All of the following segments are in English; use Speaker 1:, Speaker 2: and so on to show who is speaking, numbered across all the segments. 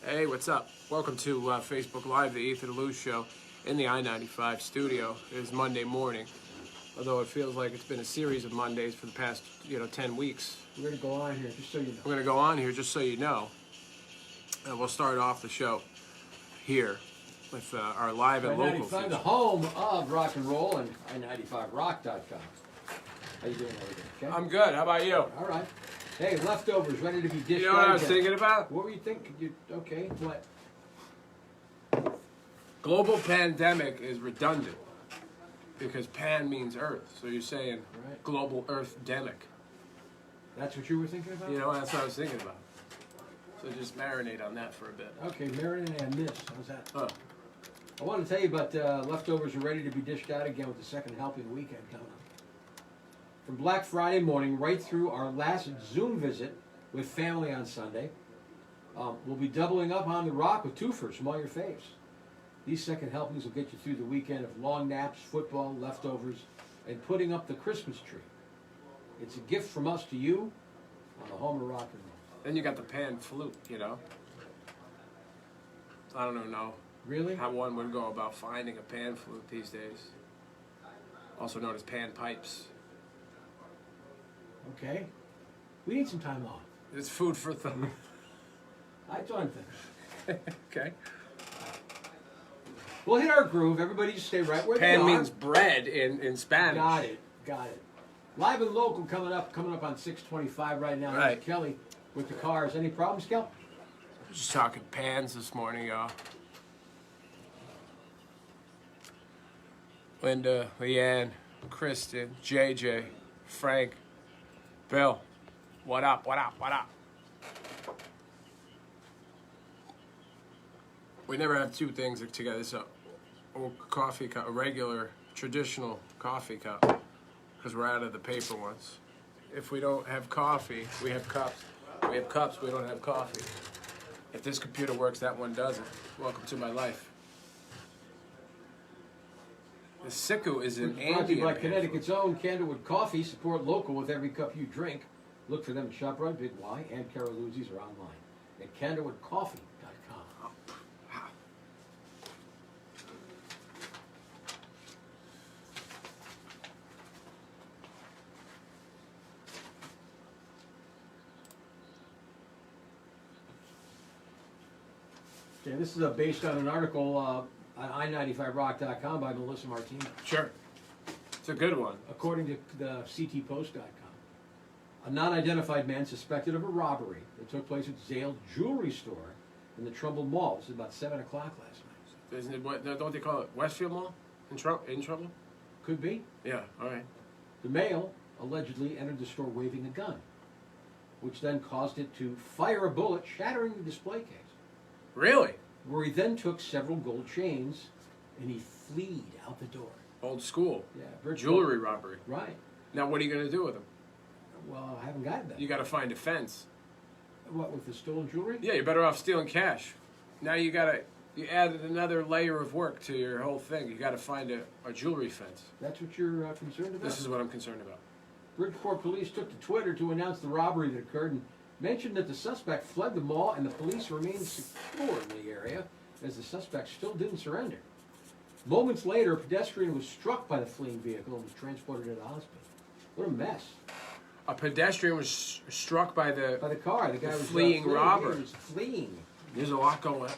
Speaker 1: Hey, what's up? Welcome to Facebook Live, the Ethan Lou Show in the I-95 studio. It is Monday morning, although it feels like it's been a series of Mondays for the past, 10 weeks.
Speaker 2: We're going to go on here, just so you know.
Speaker 1: We're going to go on here just so you know. We'll start off the show here with our live and local
Speaker 2: I-95,
Speaker 1: feature.
Speaker 2: the home of rock and roll, and I95rock.com. How you doing over there? Okay?
Speaker 1: I'm good. How about you?
Speaker 2: All right. Hey, leftovers ready to be dished
Speaker 1: You know what
Speaker 2: out
Speaker 1: I was
Speaker 2: again.
Speaker 1: thinking about?
Speaker 2: What were you thinking? Okay, what?
Speaker 1: Global pandemic is redundant because pan means earth. So you're saying
Speaker 2: Right.
Speaker 1: global earth-demic.
Speaker 2: That's what you were thinking about?
Speaker 1: That's what I was thinking about. So just marinate on that for a bit.
Speaker 2: Okay, marinade and miss. How's that?
Speaker 1: Oh.
Speaker 2: I want to tell you about leftovers are ready to be dished out again with the second helping weekend coming up. From Black Friday morning right through our last Zoom visit with family on Sunday, we'll be doubling up on the rock with twofers from all your faves. These second helpings will get you through the weekend of long naps, football, leftovers, and putting up the Christmas tree. It's a gift from us to you on the home of rock and roll.
Speaker 1: Then you got the pan flute, I don't know
Speaker 2: Really?
Speaker 1: how one would go about finding a pan flute these days. Also known as pan pipes.
Speaker 2: Okay. We need some time off.
Speaker 1: It's food for thought.
Speaker 2: I don't think.
Speaker 1: Okay.
Speaker 2: We'll hit our groove. Everybody just stay right where they are.
Speaker 1: Pan means bread in Spanish.
Speaker 2: Got it. Live and local coming up on 625 right now.
Speaker 1: Right.
Speaker 2: There's Kelly with the cars. Any problems, Kel?
Speaker 1: Just talking pans this morning, y'all. Linda, Leanne, Kristen, JJ, Frank, Bill. What up? We never have two things together. It's a coffee cup, a regular, traditional coffee cup, because we're out of the paper ones. If we don't have coffee, we have cups. We have cups, we don't have coffee. If this computer works, that one doesn't. Welcome to my life. The Siku is an
Speaker 2: Brought to you
Speaker 1: Andean
Speaker 2: by
Speaker 1: man.
Speaker 2: Connecticut's own Candlewood Coffee. Support local with every cup you drink. Look for them at ShopRite, Big Y, and Caroluzzi's or online at candlewoodcoffee.com. Okay, this is based on an article on I95rock.com by Melissa Martinez.
Speaker 1: Sure. It's a good one.
Speaker 2: According to the CTPost.com, a non-identified man suspected of a robbery that took place at Zale Jewelry Store in the Trumbull Mall. This is about 7 o'clock last night.
Speaker 1: Isn't it, don't they call it Westfield Mall? In trouble?
Speaker 2: Could be.
Speaker 1: Yeah, all right.
Speaker 2: The male allegedly entered the store waving a gun, which then caused it to fire a bullet, shattering the display case.
Speaker 1: Really?
Speaker 2: Where he then took several gold chains and he fled out the door.
Speaker 1: Old school.
Speaker 2: Yeah,
Speaker 1: Jewelry robbery.
Speaker 2: Right.
Speaker 1: Now, what are you going to do with them?
Speaker 2: Well, I haven't gotten that.
Speaker 1: You got to find a fence.
Speaker 2: What, with the stolen jewelry?
Speaker 1: Yeah, you're better off stealing cash. Now you added another layer of work to your whole thing. You got to find a jewelry fence.
Speaker 2: That's what you're concerned about?
Speaker 1: This is what I'm concerned about.
Speaker 2: Bridgeport police took to Twitter to announce the robbery that occurred and mentioned that the suspect fled the mall and the police remained secure in the area as the suspect still didn't surrender. Moments later, a pedestrian was struck by the fleeing vehicle and was transported to the hospital. What a mess.
Speaker 1: A pedestrian was struck by the
Speaker 2: car. The guy was
Speaker 1: fleeing robber.
Speaker 2: He was fleeing.
Speaker 1: There was a lot going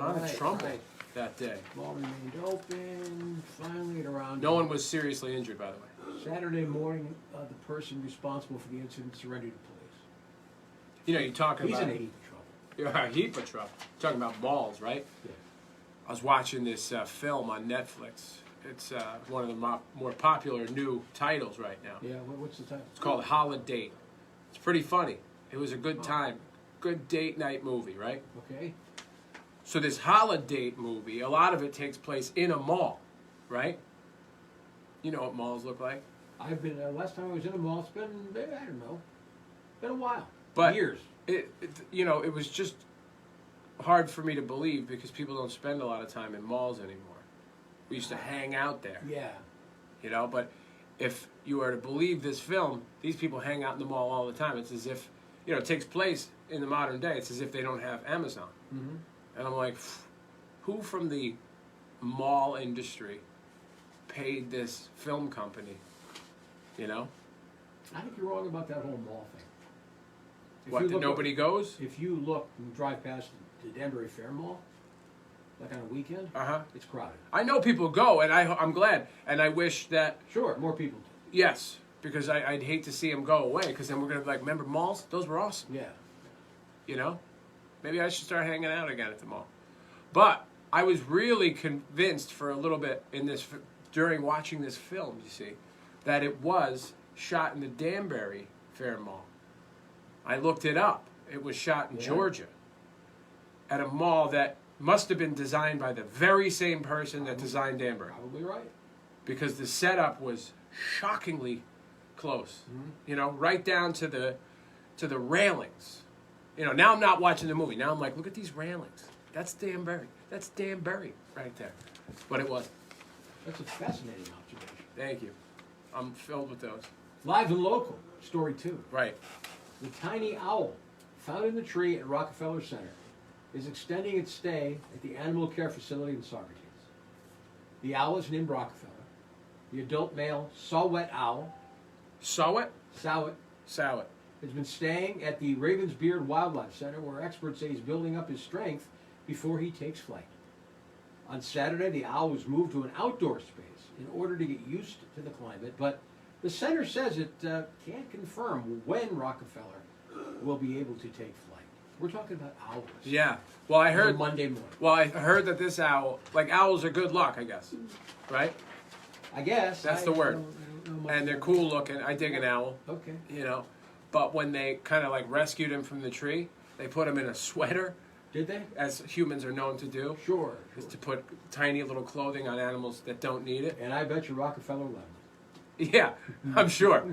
Speaker 1: on in Trumbull that day.
Speaker 2: Mall remained open. Finally, at around
Speaker 1: No one was seriously injured, by the way.
Speaker 2: Saturday morning, the person responsible for the incident surrendered to police.
Speaker 1: You're talking
Speaker 2: He's
Speaker 1: about...
Speaker 2: in a heap of trouble.
Speaker 1: You're a heap of trouble. Talking about balls, right?
Speaker 2: Yeah.
Speaker 1: I was watching this film on Netflix. It's one of the more popular new titles right now.
Speaker 2: Yeah, what's the title?
Speaker 1: It's called Holidate. It's pretty funny. It was a good time. Good date night movie, right?
Speaker 2: Okay.
Speaker 1: So this Holidate movie, a lot of it takes place in a mall, right? You know what malls look like.
Speaker 2: I've been, last time I was in a mall, it's been, I don't know, been a while.
Speaker 1: But
Speaker 2: years.
Speaker 1: It was just hard for me to believe because people don't spend a lot of time in malls anymore. We used to hang out there.
Speaker 2: Yeah.
Speaker 1: But if you are to believe this film, these people hang out in the mall all the time. It's as if you know, it takes place in the modern day. It's as if they don't have Amazon.
Speaker 2: Mm-hmm.
Speaker 1: And I'm like, who from the mall industry paid this film company? You know?
Speaker 2: I think you're wrong about that whole mall thing. If
Speaker 1: What,
Speaker 2: you
Speaker 1: that
Speaker 2: look
Speaker 1: nobody goes?
Speaker 2: If you look and drive past the Danbury Fair Mall, like on a weekend,
Speaker 1: Uh-huh.
Speaker 2: it's crowded.
Speaker 1: I know people go, and I'm glad. And I wish that,
Speaker 2: Sure, more people do.
Speaker 1: yes, because I'd hate to see them go away, because then we're going to be like, remember malls? Those were awesome.
Speaker 2: Yeah.
Speaker 1: You know? Maybe I should start hanging out again at the mall. But I was really convinced for a little bit in this, during watching this film, you see, that it was shot in the Danbury Fair Mall. I looked it up. It was shot in Georgia at a mall that must have been designed by the very same person that designed Danbury.
Speaker 2: Probably right.
Speaker 1: Because the setup was shockingly close.
Speaker 2: Mm-hmm.
Speaker 1: You know, right down to the railings. You know, now I'm not watching the movie. Now I'm like, look at these railings. That's Danbury. That's Danbury right there. But it wasn't.
Speaker 2: That's a fascinating observation.
Speaker 1: Thank you. I'm filled with those.
Speaker 2: Live and local, story 2.
Speaker 1: Right.
Speaker 2: The tiny owl, found in the tree at Rockefeller Center, is extending its stay at the animal care facility in Socrates. The owl is named Rockefeller. The adult male saw-whet owl,
Speaker 1: Saw it?
Speaker 2: Sowet,
Speaker 1: Saw it.
Speaker 2: has been staying at the Ravensbeard Wildlife Center, where experts say he's building up his strength before he takes flight. On Saturday, the owl was moved to an outdoor space in order to get used to the climate, but the center says it can't confirm when Rockefeller will be able to take flight. We're talking about owls.
Speaker 1: Yeah. Well, I
Speaker 2: On
Speaker 1: heard.
Speaker 2: Monday morning.
Speaker 1: Well, I heard that this owl, like owls, are good luck. I guess. Right.
Speaker 2: I guess.
Speaker 1: That's the word.
Speaker 2: I don't know much
Speaker 1: And they're
Speaker 2: about
Speaker 1: cool looking. I dig an owl.
Speaker 2: it. Okay.
Speaker 1: You know, but when they kind of like rescued him from the tree, they put him in a sweater,
Speaker 2: Did they?
Speaker 1: as humans are known to do,
Speaker 2: Sure.
Speaker 1: is to put tiny little clothing on animals that don't need it.
Speaker 2: And I bet you Rockefeller loved it.
Speaker 1: Yeah, I'm sure.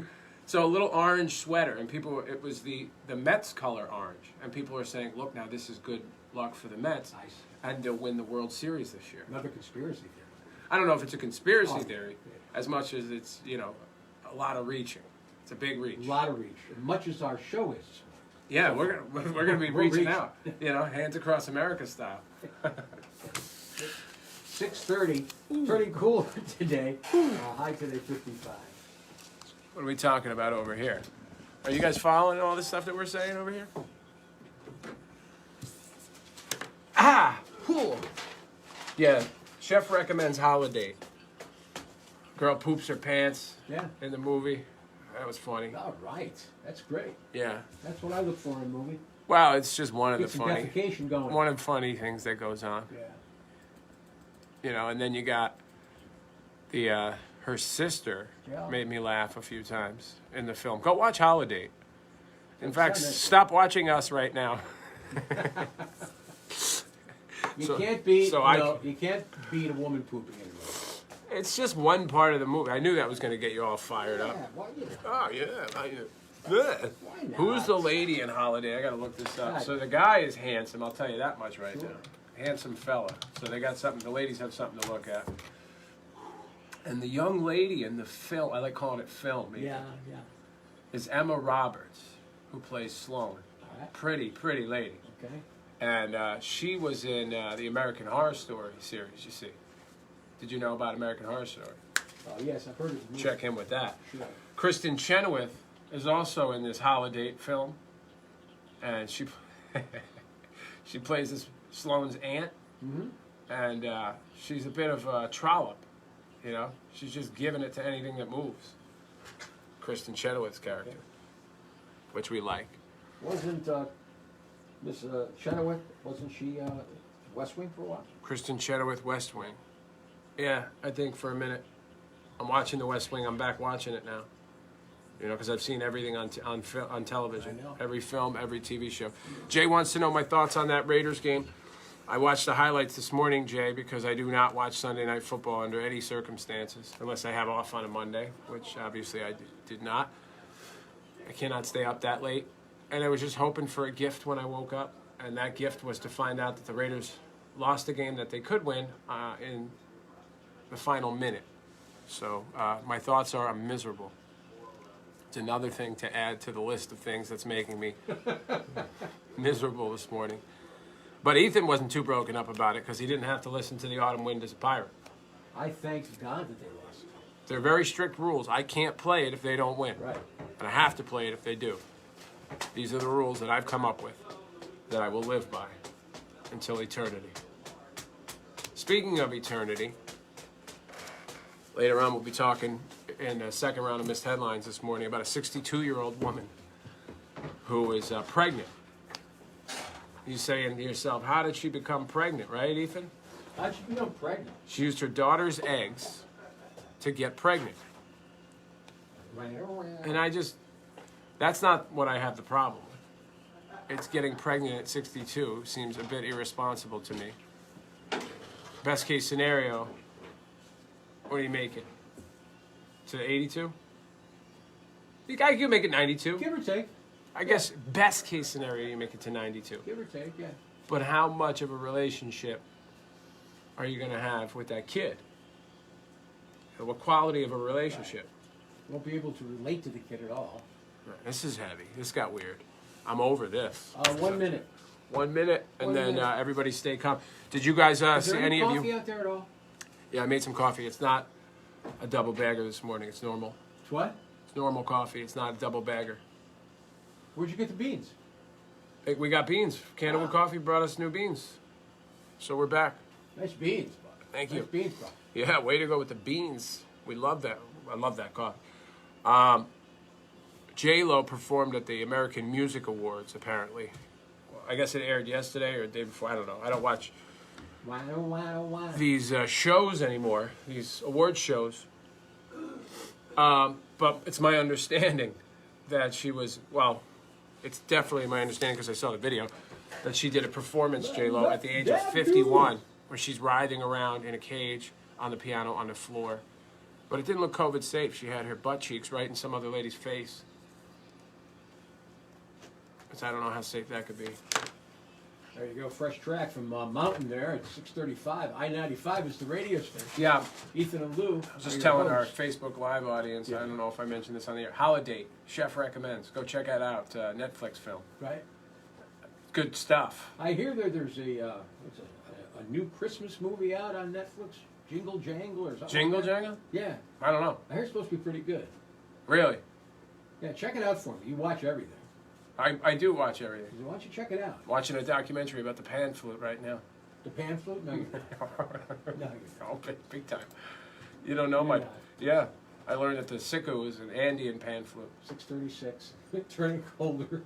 Speaker 1: So a little orange sweater, and people, it was the Mets color orange, and people are saying, look, now this is good luck for the Mets,
Speaker 2: Nice.
Speaker 1: and they'll win the World Series this year.
Speaker 2: Another conspiracy theory.
Speaker 1: I don't know if it's a conspiracy
Speaker 2: Oh,
Speaker 1: theory, as much as it's, you know, a lot of reaching. It's a big reach.
Speaker 2: A lot of reach. As much as our show is.
Speaker 1: Yeah, we're gonna be
Speaker 2: We'll
Speaker 1: reaching
Speaker 2: reach.
Speaker 1: out, you know, hands across America style.
Speaker 2: 6:30. Pretty cool today. High today 55.
Speaker 1: What are we talking about over here? Are you guys following all this stuff that we're saying over here? Ah, cool. Yeah, chef recommends Holidate. Girl poops her pants
Speaker 2: Yeah.
Speaker 1: in the movie. That was funny.
Speaker 2: All right. That's great.
Speaker 1: Yeah.
Speaker 2: That's what I look for in a movie.
Speaker 1: Well, it's just one of
Speaker 2: Get
Speaker 1: the
Speaker 2: some
Speaker 1: funny,
Speaker 2: defecation going.
Speaker 1: one of the funny things that goes on.
Speaker 2: Yeah.
Speaker 1: You know, and then you got the her sister
Speaker 2: Yeah.
Speaker 1: made me laugh a few times in the film. Go watch Holidate. In
Speaker 2: It's
Speaker 1: fact,
Speaker 2: on Netflix.
Speaker 1: stop watching us right now.
Speaker 2: You
Speaker 1: So-
Speaker 2: can't beat.
Speaker 1: so I-
Speaker 2: no, you can't beat a woman pooping anyway.
Speaker 1: It's just one part of the movie. I knew that was going to get you all fired up.
Speaker 2: Yeah. Why you?
Speaker 1: Oh yeah. Ugh.
Speaker 2: Why not?
Speaker 1: Who's the lady in Holiday? I got to look this up. So the guy is handsome. I'll tell you that much right
Speaker 2: Sure.
Speaker 1: now. Handsome fella. So they got something. The ladies have something to look at. And the young lady in the film, I like calling it film, even,
Speaker 2: Yeah. Yeah.
Speaker 1: is Emma Roberts, who plays Sloane.
Speaker 2: All right.
Speaker 1: Pretty lady.
Speaker 2: Okay.
Speaker 1: And she was in the American Horror Story series, you see. Did you know about American Horror Story?
Speaker 2: Oh yes, I've heard of the movie.
Speaker 1: Check in with that.
Speaker 2: Sure.
Speaker 1: Kristen Chenoweth is also in this Holidate film. And she she plays this Sloane's aunt.
Speaker 2: Mm-hmm.
Speaker 1: And she's a bit of a trollop, you know? She's just giving it to anything that moves. Kristen Chenoweth's character, which we like.
Speaker 2: Wasn't Miss Chenoweth? Wasn't she West Wing for a while?
Speaker 1: Kristen Chenoweth, West Wing. Yeah, I think for a minute. I'm watching The West Wing. I'm back watching it now. You know, because I've seen everything on television.
Speaker 2: I know.
Speaker 1: Every film, every TV show. Jay wants to know my thoughts on that Raiders game. I watched the highlights this morning, Jay, because I do not watch Sunday Night Football under any circumstances, unless I have off on a Monday, which obviously I did not. I cannot stay up that late. And I was just hoping for a gift when I woke up, and that gift was to find out that the Raiders lost a game that they could win in the final minute. So my thoughts are I'm miserable. It's another thing to add to the list of things that's making me miserable this morning. But Ethan wasn't too broken up about it because he didn't have to listen to The Autumn Wind as a pirate.
Speaker 2: I thank God that they lost.
Speaker 1: They're very strict rules. I can't play it if they don't win.
Speaker 2: Right.
Speaker 1: And I have to play it if they do. These are the rules that I've come up with that I will live by until eternity. Speaking of eternity, later on we'll be talking in the second round of missed headlines this morning about a 62-year-old woman who is pregnant. You're saying to yourself, how did she become pregnant, right, Ethan?
Speaker 2: How did she become pregnant?
Speaker 1: She used her daughter's eggs to get pregnant. And that's not what I have the problem with. It's getting pregnant at 62 seems a bit irresponsible to me. Best case scenario, what do you make it? To 82? You guys can make it 92.
Speaker 2: Give or take.
Speaker 1: I guess best case scenario, you make it to 92.
Speaker 2: Give or take, yeah.
Speaker 1: But how much of a relationship are you going to have with that kid? What quality of a relationship?
Speaker 2: Won't be able to relate to the kid at all.
Speaker 1: This is heavy. This got weird. I'm over this.
Speaker 2: 1 minute.
Speaker 1: 1 minute, and
Speaker 2: 1
Speaker 1: then
Speaker 2: minute.
Speaker 1: Everybody stay calm. Did you guys
Speaker 2: Is
Speaker 1: see
Speaker 2: there
Speaker 1: any of
Speaker 2: coffee
Speaker 1: you?
Speaker 2: out there at all?
Speaker 1: Yeah, I made some coffee. It's not a double bagger this morning. It's normal.
Speaker 2: It's what?
Speaker 1: It's normal coffee. It's not a double bagger.
Speaker 2: Where'd you get the beans?
Speaker 1: Hey, we got beans. Candlewood Coffee brought us new beans. So we're back.
Speaker 2: Nice beans, bud.
Speaker 1: Thank
Speaker 2: Nice
Speaker 1: you.
Speaker 2: beans, bud.
Speaker 1: Yeah, way to go with the beans. We love that. I love that coffee. J-Lo performed at the American Music Awards, apparently. Well, I guess it aired yesterday or the day before. I don't know. I don't watch these shows anymore, these award shows. But it's my understanding that she was, well, it's definitely my understanding because I saw the video, that she did a performance, J-Lo, at the age of 51, where she's writhing around in a cage on the piano on the floor. But it didn't look COVID safe. She had her butt cheeks right in some other lady's face. So I don't know how safe that could be.
Speaker 2: There you go, fresh track from Mountain there at 635. I-95 is the radio station.
Speaker 1: Yeah,
Speaker 2: Ethan and Lou.
Speaker 1: I was just telling our Facebook Live audience, I don't know if I mentioned this on the air, Holidate, Chef recommends. Go check that out, Netflix film.
Speaker 2: Right.
Speaker 1: Good stuff.
Speaker 2: I hear there's a new Christmas movie out on Netflix, Jingle Jangle or something.
Speaker 1: Jingle
Speaker 2: like that.
Speaker 1: Jangle?
Speaker 2: Yeah.
Speaker 1: I don't know.
Speaker 2: I hear it's supposed to be pretty good.
Speaker 1: Really?
Speaker 2: Yeah, check it out for me. You watch everything.
Speaker 1: I do watch everything.
Speaker 2: So why don't you check it out?
Speaker 1: Watching a documentary about the pan flute right now.
Speaker 2: The pan flute? No, you're not. No, you're
Speaker 1: Oh, big time. You don't know
Speaker 2: You're
Speaker 1: my...
Speaker 2: not.
Speaker 1: Yeah. I learned that the siku is an Andean pan flute.
Speaker 2: 636. Turning colder.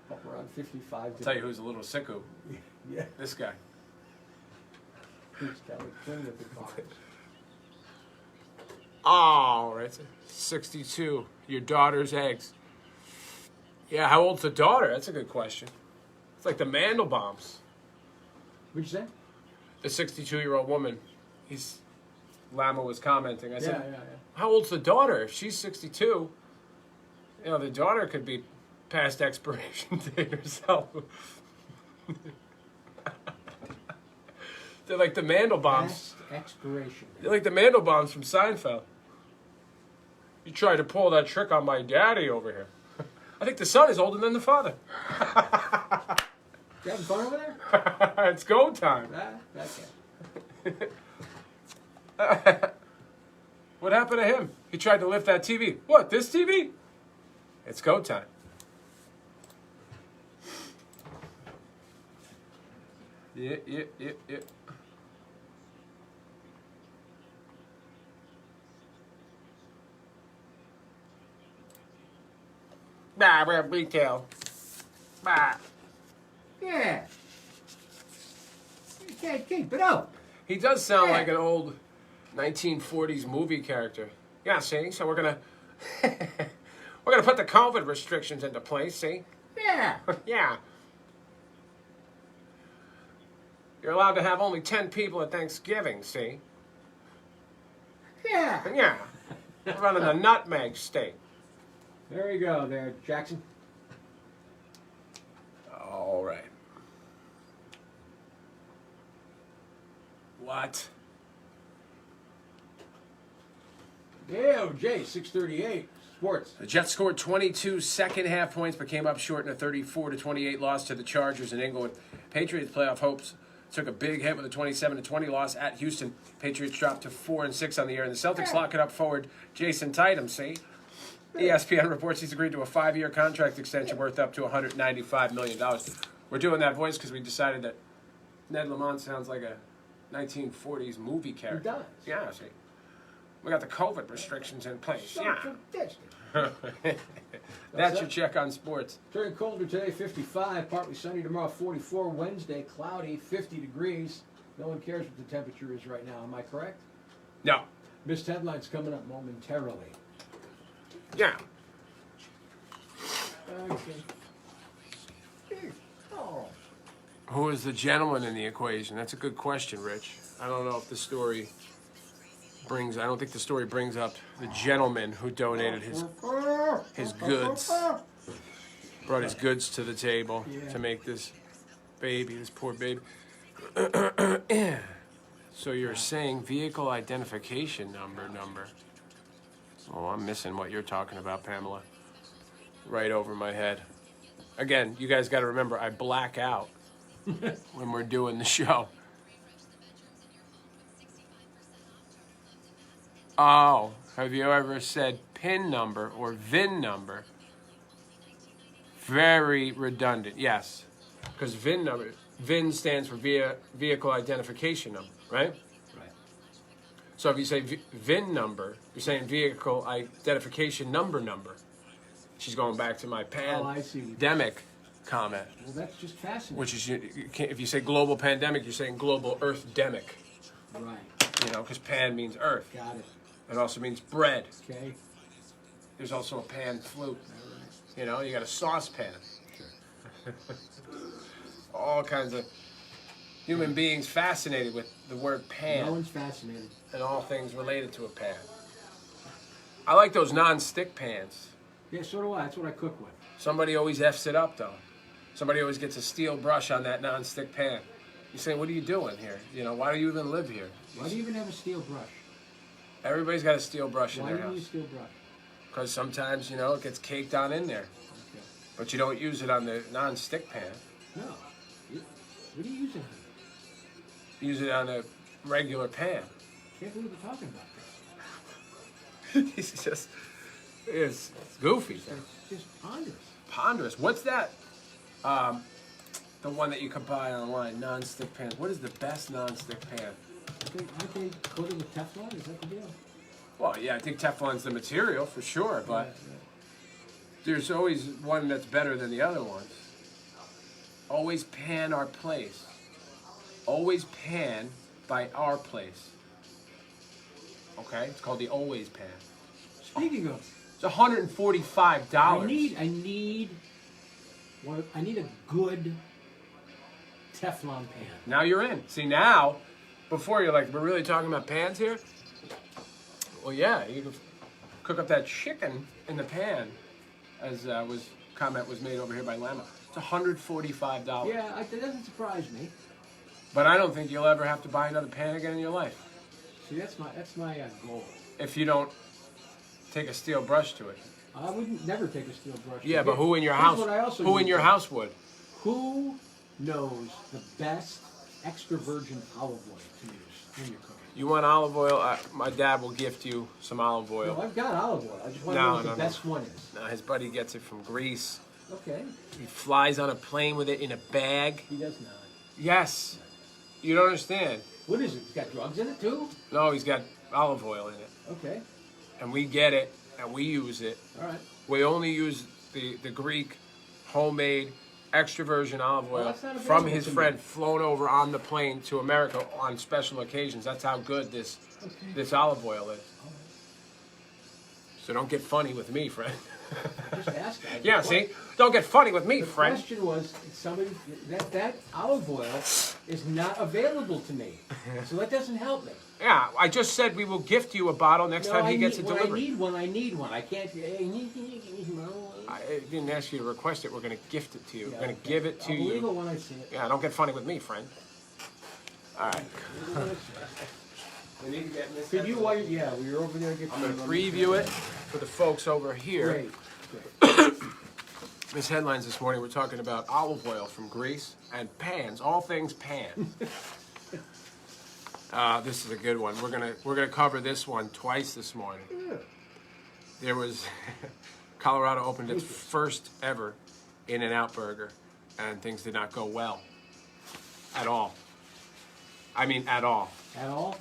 Speaker 2: Up around 55.
Speaker 1: I'll tell you who's a little siku.
Speaker 2: Yeah.
Speaker 1: This guy.
Speaker 2: Who's Kelly? Clean with the cars.
Speaker 1: Oh, right. 62. Your daughter's eggs. Yeah, how old's the daughter? That's a good question. It's like the Mandelbaums.
Speaker 2: What'd you say?
Speaker 1: The 62-year-old woman. Lama was commenting. I said,
Speaker 2: Yeah.
Speaker 1: how old's the daughter? If she's 62, the daughter could be past expiration date herself. They're like the Mandelbaums.
Speaker 2: Past expiration.
Speaker 1: They're like the Mandelbaums from Seinfeld. You tried to pull that trick on my daddy over here. I think the son is older than the father.
Speaker 2: You having fun over there?
Speaker 1: It's go time.
Speaker 2: Okay.
Speaker 1: What happened to him? He tried to lift that TV. What, this TV? It's go time. Yeah. Bah, we're retail. Bah.
Speaker 2: Yeah. You can't keep it up.
Speaker 1: He does sound like an old 1940s movie character. Yeah, see? So we're gonna put the COVID restrictions into place, see?
Speaker 2: Yeah.
Speaker 1: Yeah. You're allowed to have only 10 people at Thanksgiving, see?
Speaker 2: Yeah.
Speaker 1: Yeah. We're running a nutmeg state.
Speaker 2: There you go, there, Jackson.
Speaker 1: All right. What?
Speaker 2: Yeah, Jay, 638. Sports.
Speaker 1: The Jets scored 22 second-half points, but came up short in a 34-28 loss to the Chargers in Inglewood. Patriots' playoff hopes took a big hit with a 27-20 loss at Houston. Patriots dropped to 4-6 on the year, and the Celtics lock it up forward Jason Tatum. See, ESPN reports he's agreed to a 5-year contract extension worth up to $195 million. We're doing that voice because we decided that Ned Lamont sounds like a 1940s movie character.
Speaker 2: He does.
Speaker 1: Yeah, see. We got the COVID restrictions in place.
Speaker 2: So
Speaker 1: Yeah.
Speaker 2: traditional.
Speaker 1: That's your check on sports.
Speaker 2: Turning colder today, 55. Partly sunny tomorrow, 44. Wednesday, cloudy, 50 degrees. No one cares what the temperature is right now. Am I correct?
Speaker 1: No.
Speaker 2: Missed headlines coming up momentarily.
Speaker 1: Yeah.
Speaker 2: Okay. Oh.
Speaker 1: Who is the gentleman in the equation? That's a good question, Rich. I don't know if the story I don't think the story brings up the gentleman who donated his goods, brought his goods to the table to make this poor baby. So you're saying vehicle identification number. Oh, I'm missing what you're talking about, Pamela. Right over my head. Again, you guys got to remember, I black out when we're doing the show. Oh, have you ever said PIN number or VIN number? Very redundant, yes. Because VIN stands for vehicle identification number, right?
Speaker 2: Right.
Speaker 1: So if you say VIN number, you're saying vehicle identification number. She's going back to my pandemic comment.
Speaker 2: Well, that's just fascinating.
Speaker 1: Which is, if you say global pandemic, you're saying global earth-demic.
Speaker 2: Right.
Speaker 1: You know, because pan means earth.
Speaker 2: Got it.
Speaker 1: It also means bread.
Speaker 2: Okay.
Speaker 1: There's also a pan flute.
Speaker 2: All right.
Speaker 1: You know, you got a saucepan.
Speaker 2: Sure.
Speaker 1: All kinds of human beings fascinated with the word pan.
Speaker 2: No one's fascinated.
Speaker 1: And all things related to a pan. I like those non-stick pans.
Speaker 2: Yeah, so do I. That's what I cook with.
Speaker 1: Somebody always F's it up, though. Somebody always gets a steel brush on that non-stick pan. You say, what are you doing here? You know, why do you even live here?
Speaker 2: Why do you even have a steel brush?
Speaker 1: Everybody's got a steel brush in
Speaker 2: Why
Speaker 1: their
Speaker 2: do you
Speaker 1: house.
Speaker 2: use steel brush?
Speaker 1: Because sometimes, you know, it gets caked on in there.
Speaker 2: Okay.
Speaker 1: But you don't use it on the non-stick pan.
Speaker 2: No. What are you using?
Speaker 1: Use it on a regular pan.
Speaker 2: Can't believe we're talking about this.
Speaker 1: It's just, it's goofy.
Speaker 2: It's just ponderous.
Speaker 1: Ponderous. What's that? The one that you can buy online, non-stick pans. What is the best non-stick pan?
Speaker 2: Aren't they coated with Teflon? Is that the deal?
Speaker 1: Well, yeah, I think Teflon's the material for sure, but
Speaker 2: Yeah.
Speaker 1: there's always one that's better than the other ones. Always pan our place. Always pan by our place. Okay? It's called the Always Pan.
Speaker 2: Speaking of,
Speaker 1: It's $145.
Speaker 2: I need a good Teflon pan.
Speaker 1: Now you're in. See, now, before you're like, we're really talking about pans here? Well, yeah, you can cook up that chicken in the pan, as comment was made over here by Lama. It's $145.
Speaker 2: Yeah, that doesn't surprise me.
Speaker 1: But I don't think you'll ever have to buy another pan again in your life
Speaker 2: See, that's my goal.
Speaker 1: if you don't take a steel brush to it.
Speaker 2: I wouldn't never take a steel brush.
Speaker 1: Yeah, but who in your
Speaker 2: Here's
Speaker 1: house?
Speaker 2: what I also
Speaker 1: Who in
Speaker 2: use.
Speaker 1: your house would?
Speaker 2: Who knows the best extra virgin olive oil to use when you're cooking?
Speaker 1: You want olive oil? My dad will gift you some olive
Speaker 2: No,
Speaker 1: oil.
Speaker 2: I've got olive oil. I just want to know what the best one is.
Speaker 1: No, his buddy gets it from Greece.
Speaker 2: Okay.
Speaker 1: He flies on a plane with it in a bag.
Speaker 2: He does not.
Speaker 1: Yes. You don't understand.
Speaker 2: What is it? It's got drugs in it too?
Speaker 1: No, he's got olive oil in it.
Speaker 2: Okay.
Speaker 1: And we get it, and we use it.
Speaker 2: All right.
Speaker 1: We only use the Greek homemade extra virgin olive
Speaker 2: Well,
Speaker 1: oil
Speaker 2: that's not
Speaker 1: from
Speaker 2: available
Speaker 1: his
Speaker 2: to
Speaker 1: friend
Speaker 2: me.
Speaker 1: flown over on the plane to America on special occasions. That's how good this olive oil is. So don't get funny with me, friend.
Speaker 2: Just ask.
Speaker 1: Yeah, see? Don't get funny with me,
Speaker 2: The
Speaker 1: friend.
Speaker 2: question was, somebody that olive oil is not available to me, so that doesn't help me.
Speaker 1: Yeah, I just said we will gift you a bottle next time he gets it
Speaker 2: when
Speaker 1: delivered.
Speaker 2: I need one. I can't.
Speaker 1: I didn't ask you to request it. We're going to gift it to you.
Speaker 2: Yeah,
Speaker 1: We're going to
Speaker 2: okay.
Speaker 1: give it to
Speaker 2: I'll believe
Speaker 1: you.
Speaker 2: it when I see it.
Speaker 1: Yeah, don't get funny with me, friend. All right. We need to get Miss
Speaker 2: Could you,
Speaker 1: Headlines.
Speaker 2: yeah, we were over there.
Speaker 1: I'm going to preview it for the folks over here.
Speaker 2: Great.
Speaker 1: Miss Headlines this morning, we're talking about olive oil from Greece and pans, all things pan. This is a good one. We're gonna cover this one twice this morning.
Speaker 2: Yeah.
Speaker 1: There was Colorado opened its first ever In-N-Out burger, and things did not go well at all. I mean, at all.
Speaker 2: At all?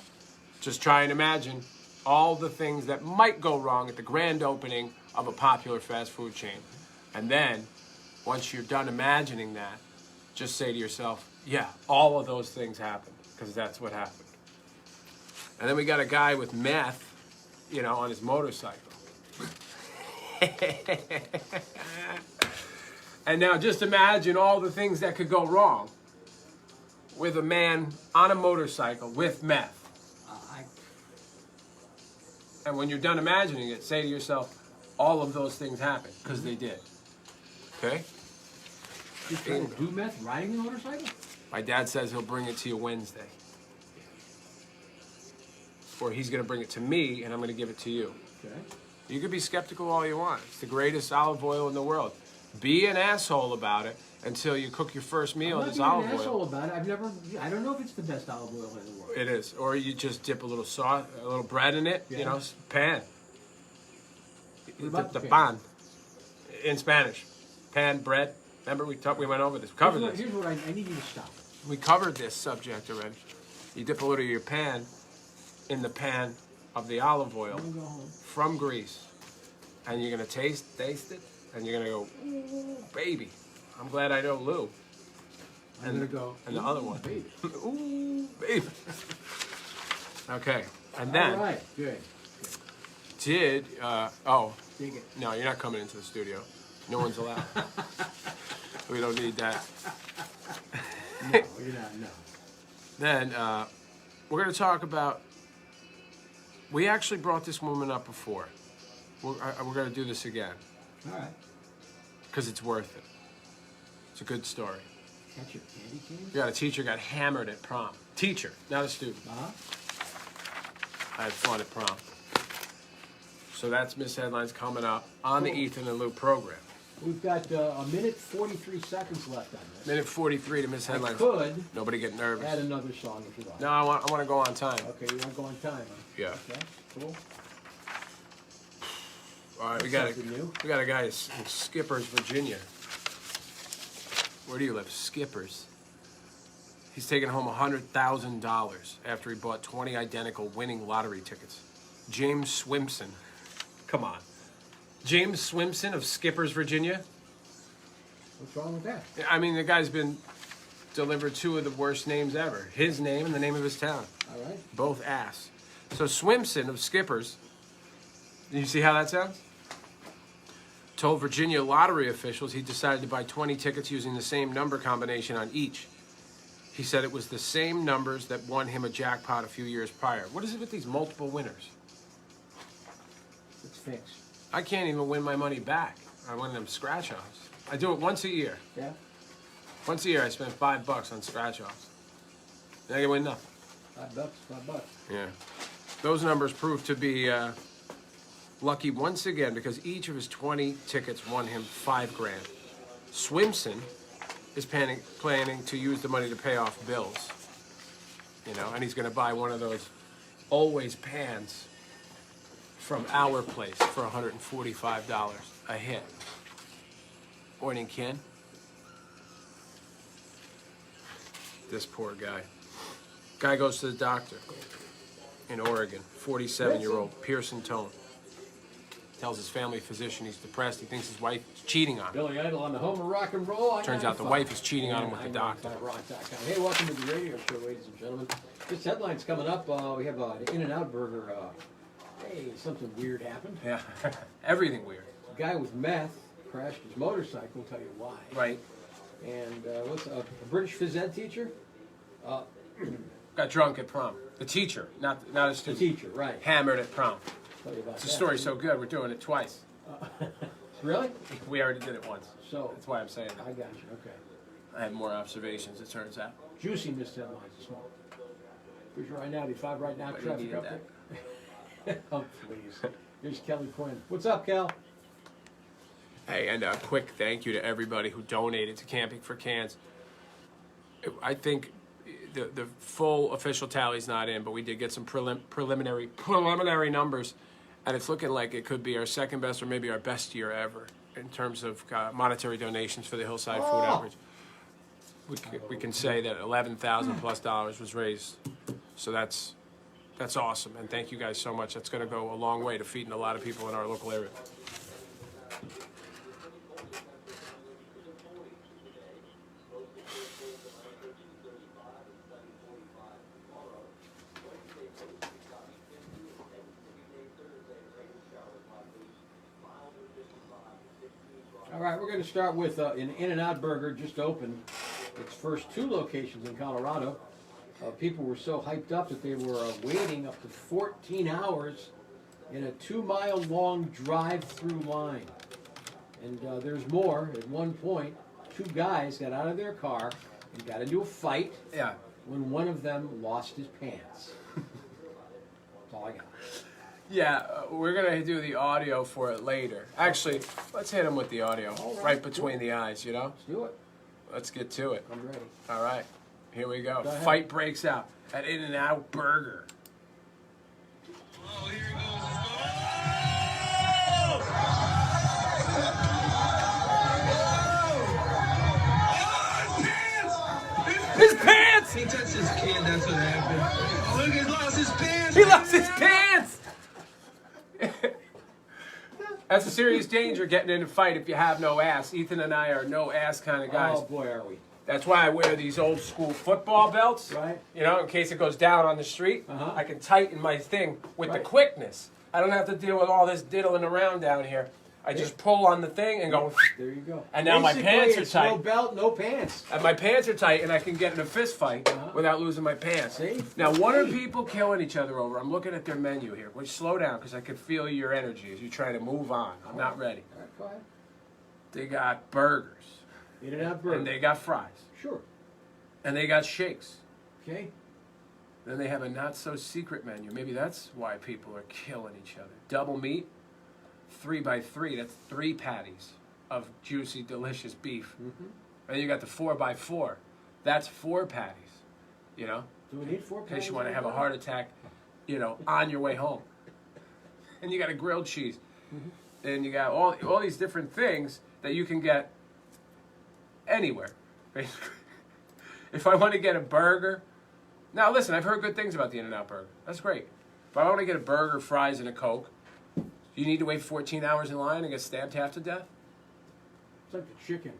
Speaker 1: Just try and imagine all the things that might go wrong at the grand opening of a popular fast food chain. And then, once you're done imagining that, just say to yourself, yeah, all of those things happened, because that's what happened. And then we got a guy with meth, you know, on his motorcycle. And now just imagine all the things that could go wrong with a man on a motorcycle with meth. And when you're done imagining it, say to yourself, all of those things happened, because they did. Okay?
Speaker 2: You trying to do meth riding a motorcycle?
Speaker 1: My dad says he'll bring it to you Wednesday. Or he's going to bring it to me, and I'm going to give it to you.
Speaker 2: Okay.
Speaker 1: You could be skeptical all you want. It's the greatest olive oil in the world. Be an asshole about it until you cook your first meal
Speaker 2: I'm
Speaker 1: in this
Speaker 2: not
Speaker 1: olive
Speaker 2: being an asshole
Speaker 1: oil.
Speaker 2: about it. I don't know if it's the best olive oil in the world.
Speaker 1: It is. Or you just dip a little sauce, a little bread in it,
Speaker 2: Yeah.
Speaker 1: you know, pan.
Speaker 2: What about
Speaker 1: The
Speaker 2: the
Speaker 1: pan. In Spanish. Pan, bread. Remember we went over this. Covered this.
Speaker 2: Here's what I need you to stop.
Speaker 1: We covered this subject already. You dip a little of your pan in the pan of the olive oil
Speaker 2: I'm gonna go home.
Speaker 1: from Greece. And you're going to taste it, and you're going to go, ooh, baby. I'm glad I know Lou.
Speaker 2: I'm gonna go.
Speaker 1: And the other one.
Speaker 2: Baby.
Speaker 1: Ooh, baby. Okay. And then,
Speaker 2: All right. Good.
Speaker 1: Dig it.
Speaker 2: No,
Speaker 1: You're not coming into the studio. No one's allowed. We don't need that.
Speaker 2: you're not. No.
Speaker 1: Then, we're going to talk about, we actually brought this woman up before. We're going to do this again.
Speaker 2: All right.
Speaker 1: Because it's worth it. It's a good story.
Speaker 2: Catch your candy cane.
Speaker 1: We got a teacher got hammered at prom. Teacher, not a student. I had fun at prom. So that's Miss Headlines coming up on the
Speaker 2: Cool.
Speaker 1: Ethan and Lou program.
Speaker 2: We've got a minute 43 seconds left on this.
Speaker 1: Minute 43 to Miss
Speaker 2: I
Speaker 1: Headlines.
Speaker 2: could
Speaker 1: Nobody get nervous.
Speaker 2: add another song if you like.
Speaker 1: No, I want to go on time.
Speaker 2: Okay, you want to go on time? Huh?
Speaker 1: Yeah.
Speaker 2: Okay. Cool.
Speaker 1: All right, we
Speaker 2: That's
Speaker 1: got
Speaker 2: something new.
Speaker 1: a guy in Skippers, Virginia. Where do you live? Skippers. He's taking home $100,000 after he bought 20 identical winning lottery tickets. James Swimson. Come on. James Swimson of Skippers, Virginia.
Speaker 2: What's wrong with that?
Speaker 1: I mean, the guy's been delivered two of the worst names ever. His name and the name of his town.
Speaker 2: All right.
Speaker 1: Both ass. So Swimson of Skippers, you see how that sounds? Told Virginia lottery officials he decided to buy 20 tickets using the same number combination on each. He said it was the same numbers that won him a jackpot a few years prior. What is it with these multiple winners?
Speaker 2: It's fixed.
Speaker 1: I can't even win my money back on one of them scratch-offs. I do it once a year.
Speaker 2: Yeah.
Speaker 1: Once a year I spend $5 on scratch-offs. And I can win nothing.
Speaker 2: $5.
Speaker 1: Yeah. Those numbers proved to be lucky once again because each of his 20 tickets won him $5,000. Swimson is planning to use the money to pay off bills. You know, and he's going to buy one of those always pans from our place for $145 a hit. Morning, Ken. This poor guy. Guy goes to the doctor in Oregon, 47-year-old Pearson Tone. Tells his family physician he's depressed. He thinks his wife is cheating on him.
Speaker 2: Billy Idol on the home of rock and roll.
Speaker 1: Turns out the wife is cheating on him with the doctor.
Speaker 2: Hey, welcome to the radio show, ladies and gentlemen. This headline's coming up. We have an In-N-Out burger. Hey, something weird happened.
Speaker 1: Yeah, everything weird.
Speaker 2: A guy with meth crashed his motorcycle. I'll tell you why.
Speaker 1: Right.
Speaker 2: And what's a British phys ed teacher?
Speaker 1: Got drunk at prom. The teacher, not a
Speaker 2: The
Speaker 1: student.
Speaker 2: teacher, right.
Speaker 1: Hammered at prom.
Speaker 2: Tell you about
Speaker 1: It's a
Speaker 2: that.
Speaker 1: story so good, we're doing it twice.
Speaker 2: Really?
Speaker 1: We already did it once.
Speaker 2: So,
Speaker 1: That's why I'm saying
Speaker 2: I
Speaker 1: that.
Speaker 2: got you. Okay.
Speaker 1: I had more observations, it turns out.
Speaker 2: Juicy missed headlines this morning. Here's your I-95 right now,
Speaker 1: But he
Speaker 2: traffic
Speaker 1: needed
Speaker 2: update. Oh, please. Here's Kelly Quinn. What's up, Kel?
Speaker 1: Hey, and a quick thank you to everybody who donated to Camping for Cans. I think the full official tally's not in, but we did get some preliminary numbers, and it's looking like it could be our second best or maybe our best year ever in terms of monetary donations for the Hillside Food Outreach. We can say that $11,000+ was raised, so that's awesome, and thank you guys so much. That's going to go a long way to feeding a lot of people in our local area.
Speaker 2: All right, we're going to start with an In-N-Out Burger just opened. Its first 2 locations in Colorado. People were so hyped up that they were waiting up to 14 hours in a 2-mile-long drive-through line. And there's more. At one point, 2 guys got out of their car and got into a fight.
Speaker 1: Yeah.
Speaker 2: When one of them lost his pants. That's all I got.
Speaker 1: Yeah, we're going to do the audio for it later. Actually, let's hit him with the audio right between the eyes, you know?
Speaker 2: Let's do it.
Speaker 1: Let's get to it.
Speaker 2: I'm ready.
Speaker 1: All right, here we go.
Speaker 2: Go ahead.
Speaker 1: Fight breaks out at In-N-Out Burger.
Speaker 3: Oh, here he goes.
Speaker 1: His pants!
Speaker 3: He touched his can, that's what happened. Look, he lost his pants.
Speaker 1: He lost his pants! That's a serious danger, getting in a fight if you have no ass. Ethan and I are no ass kind of guys.
Speaker 2: Oh, boy, are we.
Speaker 1: That's why I wear these old school football belts.
Speaker 2: Right.
Speaker 1: You know, in case it goes down on the street, I can tighten my thing with the quickness. I don't have to deal with all this diddling around down here. I just pull on the thing and go.
Speaker 2: There you go.
Speaker 1: And now
Speaker 2: Basically,
Speaker 1: my pants are
Speaker 2: it's
Speaker 1: tight.
Speaker 2: No belt, no pants.
Speaker 1: And my pants are tight, and I can get in a fist fight without losing my pants.
Speaker 2: See?
Speaker 1: Now, what are people killing each other over? I'm looking at their menu here. Well, slow down, because I can feel your energy as you're trying to move on. I'm not ready.
Speaker 2: All right, go ahead.
Speaker 1: They got burgers.
Speaker 2: In-N-Out Burger.
Speaker 1: And they got fries.
Speaker 2: Sure.
Speaker 1: And they got shakes.
Speaker 2: Okay.
Speaker 1: Then they have a not-so-secret menu. Maybe that's why people are killing each other. Double meat, 3x3. That's 3 patties of juicy, delicious beef. And you got the 4x4. That's 4 patties, you know?
Speaker 2: Do we need 4
Speaker 1: In
Speaker 2: patties?
Speaker 1: case you want to have a heart attack, you know, on your way home. And you got a grilled cheese. And you got all these different things that you can get anywhere, basically. If I want to get a burger, now listen, I've heard good things about the In-N-Out Burger. That's great. If I want to get a burger, fries, and a Coke, you need to wait 14 hours in line and get stabbed half to death?
Speaker 2: It's like the chicken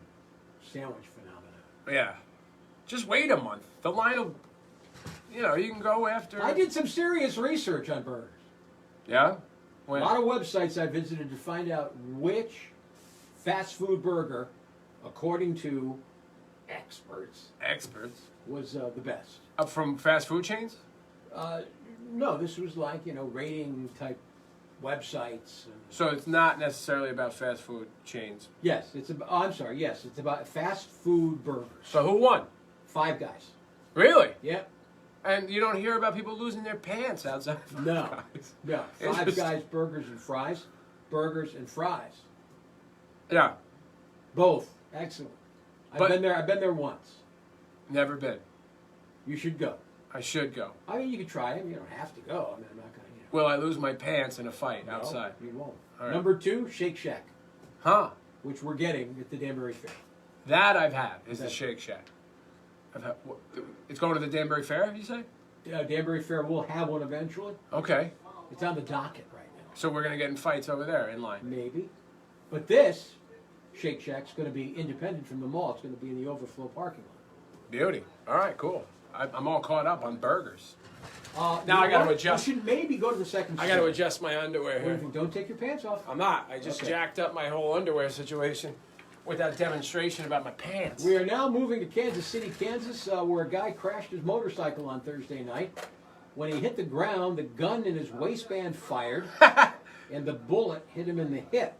Speaker 2: sandwich phenomenon.
Speaker 1: Yeah. Just wait a month. The line will, you know, you can go after.
Speaker 2: I did some serious research on burgers.
Speaker 1: Yeah?
Speaker 2: A
Speaker 1: When?
Speaker 2: lot of websites I visited to find out which fast food burger, according to
Speaker 1: Experts.
Speaker 2: was the best.
Speaker 1: Up from fast food chains?
Speaker 2: No, this was like, rating type websites. And
Speaker 1: So it's not necessarily about fast food chains.
Speaker 2: yes, it's about, I'm sorry, yes, it's about fast food burgers.
Speaker 1: So who won?
Speaker 2: 5 Guys.
Speaker 1: Really?
Speaker 2: Yep.
Speaker 1: And you don't hear about people losing their pants outside of Five
Speaker 2: No.
Speaker 1: Guys.
Speaker 2: No. 5
Speaker 1: Interesting.
Speaker 2: Guys burgers and fries. Burgers and fries.
Speaker 1: Yeah,
Speaker 2: Both. Excellent.
Speaker 1: But-
Speaker 2: I've been there once.
Speaker 1: never been.
Speaker 2: You should go.
Speaker 1: I should go.
Speaker 2: I mean, you can try it. You don't have to go. I mean, I'm not going to,
Speaker 1: Will I lose my pants in a fight
Speaker 2: No,
Speaker 1: outside?
Speaker 2: you won't.
Speaker 1: All right.
Speaker 2: Number 2, Shake Shack,
Speaker 1: Huh.
Speaker 2: which we're getting at the Danbury Fair.
Speaker 1: That I've had, is the
Speaker 2: Okay.
Speaker 1: Shake Shack. It's going to the Danbury Fair, you say?
Speaker 2: Danbury Fair will have one eventually.
Speaker 1: Okay.
Speaker 2: It's on the docket right now.
Speaker 1: So we're going to get in fights over there in line.
Speaker 2: Maybe. But this Shake Shack's going to be independent from the mall. It's going to be in the overflow parking lot.
Speaker 1: Beauty. All right, cool. I'm all caught up on burgers.
Speaker 2: Now
Speaker 1: Now I gotta adjust.
Speaker 2: You should maybe go to the second
Speaker 1: I got to
Speaker 2: store.
Speaker 1: adjust my underwear
Speaker 2: What do you
Speaker 1: here.
Speaker 2: think? Don't take your pants off.
Speaker 1: I'm not. I just
Speaker 2: Okay.
Speaker 1: jacked up my whole underwear situation with that demonstration about my pants.
Speaker 2: We are now moving to Kansas City, Kansas, where a guy crashed his motorcycle on Thursday night. When he hit the ground, the gun in his waistband fired, and the bullet hit him in the hip.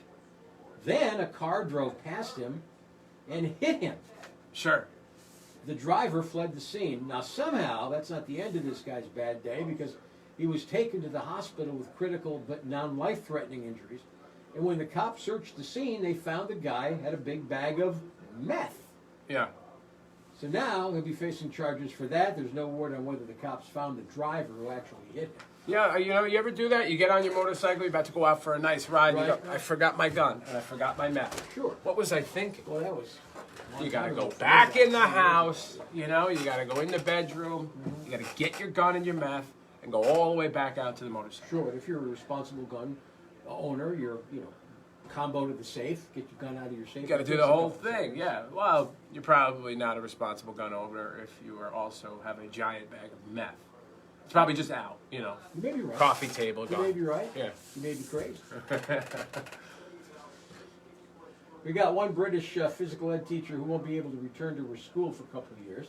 Speaker 2: Then a car drove past him and hit him.
Speaker 1: Sure.
Speaker 2: The driver fled the scene. Now, somehow, that's not the end of this guy's bad day because he was taken to the hospital with critical but non-life-threatening injuries. And when the cops searched the scene, they found the guy had a big bag of meth.
Speaker 1: Yeah.
Speaker 2: So now he'll be facing charges for that. There's no word on whether the cops found the driver who actually hit him.
Speaker 1: Yeah, you know, you ever do that? You get on your motorcycle, you're about to go out for a nice ride, and you
Speaker 2: Right.
Speaker 1: go, I forgot my gun, and I forgot my meth.
Speaker 2: Sure.
Speaker 1: What was I thinking?
Speaker 2: Well, that was...
Speaker 1: You gotta go back in the house, you know, you gotta go in the bedroom, you gotta get your gun and your meth, and go all the way back out to the motorcycle.
Speaker 2: Sure, if you're a responsible gun owner, you're, combo to the safe, get your gun out of your safe.
Speaker 1: You gotta do the whole thing, yeah. Well, you're probably not a responsible gun owner if you are also having a giant bag of meth. It's probably just out, you know.
Speaker 2: You may be right.
Speaker 1: Coffee table
Speaker 2: You
Speaker 1: gone.
Speaker 2: may be right.
Speaker 1: Yeah.
Speaker 2: You may be crazy. We got one British physical ed teacher who won't be able to return to her school for a couple of years.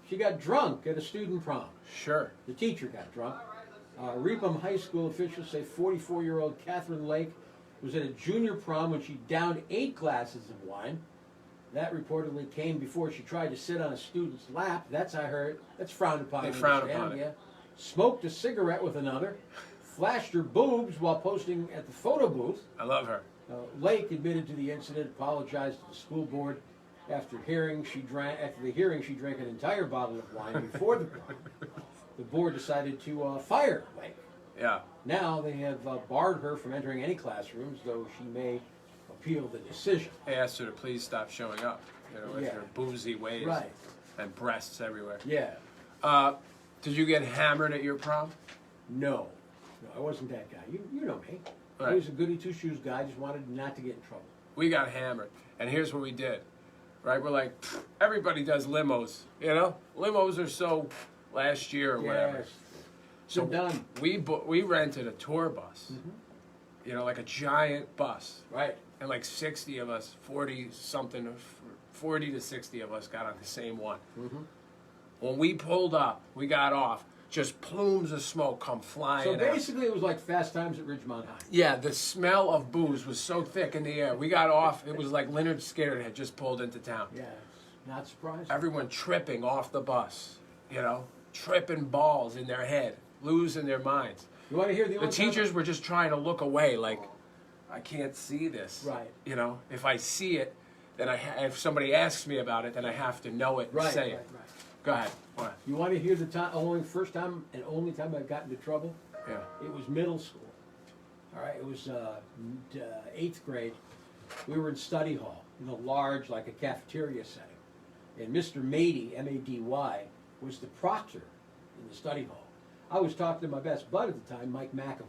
Speaker 2: She got drunk at a student prom.
Speaker 1: Sure.
Speaker 2: The teacher got drunk. Reepham High School officials say 44-year-old Catherine Lake was at a junior prom when she downed 8 glasses of wine. That reportedly came before she tried to sit on a student's lap. That's, I heard, that's frowned upon.
Speaker 1: They frown upon it.
Speaker 2: Yeah. Smoked a cigarette with another. Flashed her boobs while posting at the photo booth.
Speaker 1: I love her.
Speaker 2: Lake admitted to the incident, apologized to the school board. After the hearing, she drank an entire bottle of wine before the prom. The board decided to fire Lake.
Speaker 1: Yeah.
Speaker 2: Now they have barred her from entering any classrooms, though she may appeal the decision.
Speaker 1: I asked her to please stop showing up, you know, with
Speaker 2: Yeah.
Speaker 1: her boozy ways.
Speaker 2: Right.
Speaker 1: And breasts everywhere.
Speaker 2: Yeah.
Speaker 1: Did you get hammered at your prom?
Speaker 2: No, I wasn't that guy. You know me. I
Speaker 1: Right.
Speaker 2: was a goody two-shoes guy. Just wanted not to get in trouble.
Speaker 1: We got hammered, and here's what we did. Right? We're like, everybody does limos, you know? Limos are so last year or whatever.
Speaker 2: Yes.
Speaker 1: So
Speaker 2: done.
Speaker 1: we rented a tour bus, you know, like a giant bus.
Speaker 2: Right.
Speaker 1: And like 60 of us, 40 to 60 of us got on the same one. When we pulled up, we got off, just plumes of smoke come flying
Speaker 2: So
Speaker 1: out.
Speaker 2: basically, it was like Fast Times at Ridgemont High.
Speaker 1: Yeah, the smell of booze was so thick in the air. We got off, it was like Leonard Skinner had just pulled into town.
Speaker 2: Yeah, not surprised.
Speaker 1: Everyone tripping off the bus, you know, tripping balls in their head, losing their minds.
Speaker 2: You want to hear the
Speaker 1: The
Speaker 2: only time-
Speaker 1: teachers were just trying to look away, like, I can't see this.
Speaker 2: Right.
Speaker 1: You know, if I see it, then if somebody asks me about it, then I have to know it and
Speaker 2: Right,
Speaker 1: say
Speaker 2: right,
Speaker 1: it.
Speaker 2: right.
Speaker 1: Go ahead. What?
Speaker 2: You want to hear the first time and only time I got into trouble?
Speaker 1: Yeah.
Speaker 2: It was middle school. All right, it was 8th grade. We were in study hall in a large, like a cafeteria setting. And Mr. Mady, M-A-D-Y, was the proctor in the study hall. I was talking to my best bud at the time, Mike McAvoy.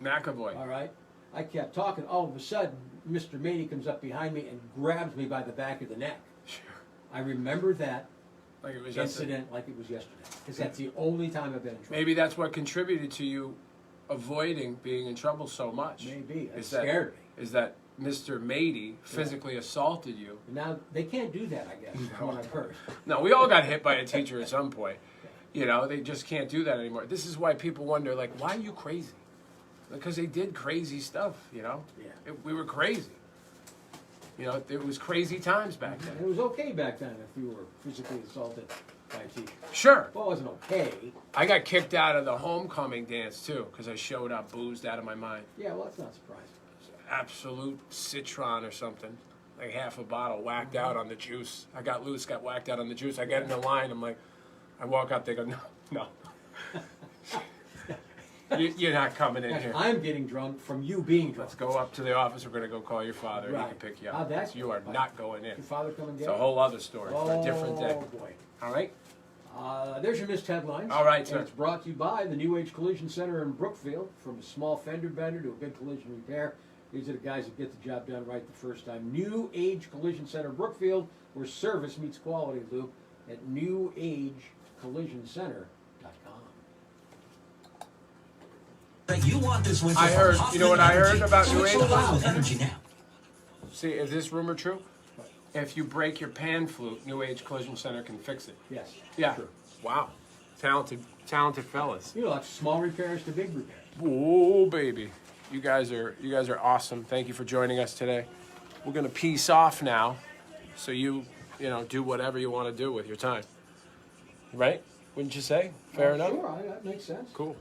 Speaker 1: McAvoy.
Speaker 2: All right? I kept talking. All of a sudden, Mr. Mady comes up behind me and grabs me by the back of the neck.
Speaker 1: Sure.
Speaker 2: I remember that
Speaker 1: Like it was just
Speaker 2: incident like it was yesterday. Because that's the only time I've been in trouble.
Speaker 1: maybe that's what contributed to you avoiding being in trouble so much.
Speaker 2: Maybe. It
Speaker 1: Is
Speaker 2: scared me.
Speaker 1: Is that Mr. Mady physically assaulted you?
Speaker 2: Now, they can't do that, I guess, from what I've heard.
Speaker 1: No, we all got hit by a teacher at some point. You know, they just can't do that anymore. This is why people wonder, like, why are you crazy? Because they did crazy stuff, you know?
Speaker 2: Yeah.
Speaker 1: We were crazy. You know, it was crazy times back
Speaker 2: And it
Speaker 1: then.
Speaker 2: was okay back then if you were physically assaulted by a teacher.
Speaker 1: Sure.
Speaker 2: Well, it wasn't okay.
Speaker 1: I got kicked out of the homecoming dance, too, because I showed up boozed out of my mind.
Speaker 2: Yeah, well, that's not surprising.
Speaker 1: Absolute Citron or something. Like half a bottle, whacked out on the juice. I got loose, got whacked out on the juice. I get in the line, I'm like, I walk up, they go, no. You're not coming in here.
Speaker 2: I'm getting drunk from you being drunk.
Speaker 1: Let's go up to the office. We're going to go call your father. He
Speaker 2: Right.
Speaker 1: can pick you
Speaker 2: How'd
Speaker 1: up.
Speaker 2: that
Speaker 1: You
Speaker 2: go?
Speaker 1: are not going in.
Speaker 2: Your father come and
Speaker 1: It's
Speaker 2: get
Speaker 1: a
Speaker 2: it?
Speaker 1: whole other story for a different day.
Speaker 2: Oh, boy.
Speaker 1: All right?
Speaker 2: There's your missed headlines.
Speaker 1: All right,
Speaker 2: And
Speaker 1: sir.
Speaker 2: it's brought to you by the New Age Collision Center in Brookfield. From a small fender bender to a big collision repair, these are the guys that get the job done right the first time. New Age Collision Center Brookfield, where service meets quality, Lou, at newagecollisioncenter.com.
Speaker 4: You want this winter
Speaker 1: I heard-
Speaker 4: Hoffman
Speaker 1: you know what I heard
Speaker 4: energy?
Speaker 1: about New
Speaker 4: Switch
Speaker 1: Age?
Speaker 4: to Hoffman energy now.
Speaker 1: See, is this rumor true? If you break your pan flute, New Age Collision Center can fix it.
Speaker 2: Yes.
Speaker 1: Yeah.
Speaker 2: Sure.
Speaker 1: Wow. Talented fellas.
Speaker 2: You know, like small repairs to big repairs.
Speaker 1: Oh, baby. You guys are awesome. Thank you for joining us today. We're going to peace off now so you do whatever you want to do with your time. Right? Wouldn't you say? Fair enough?
Speaker 2: Sure, that makes sense.
Speaker 1: Cool.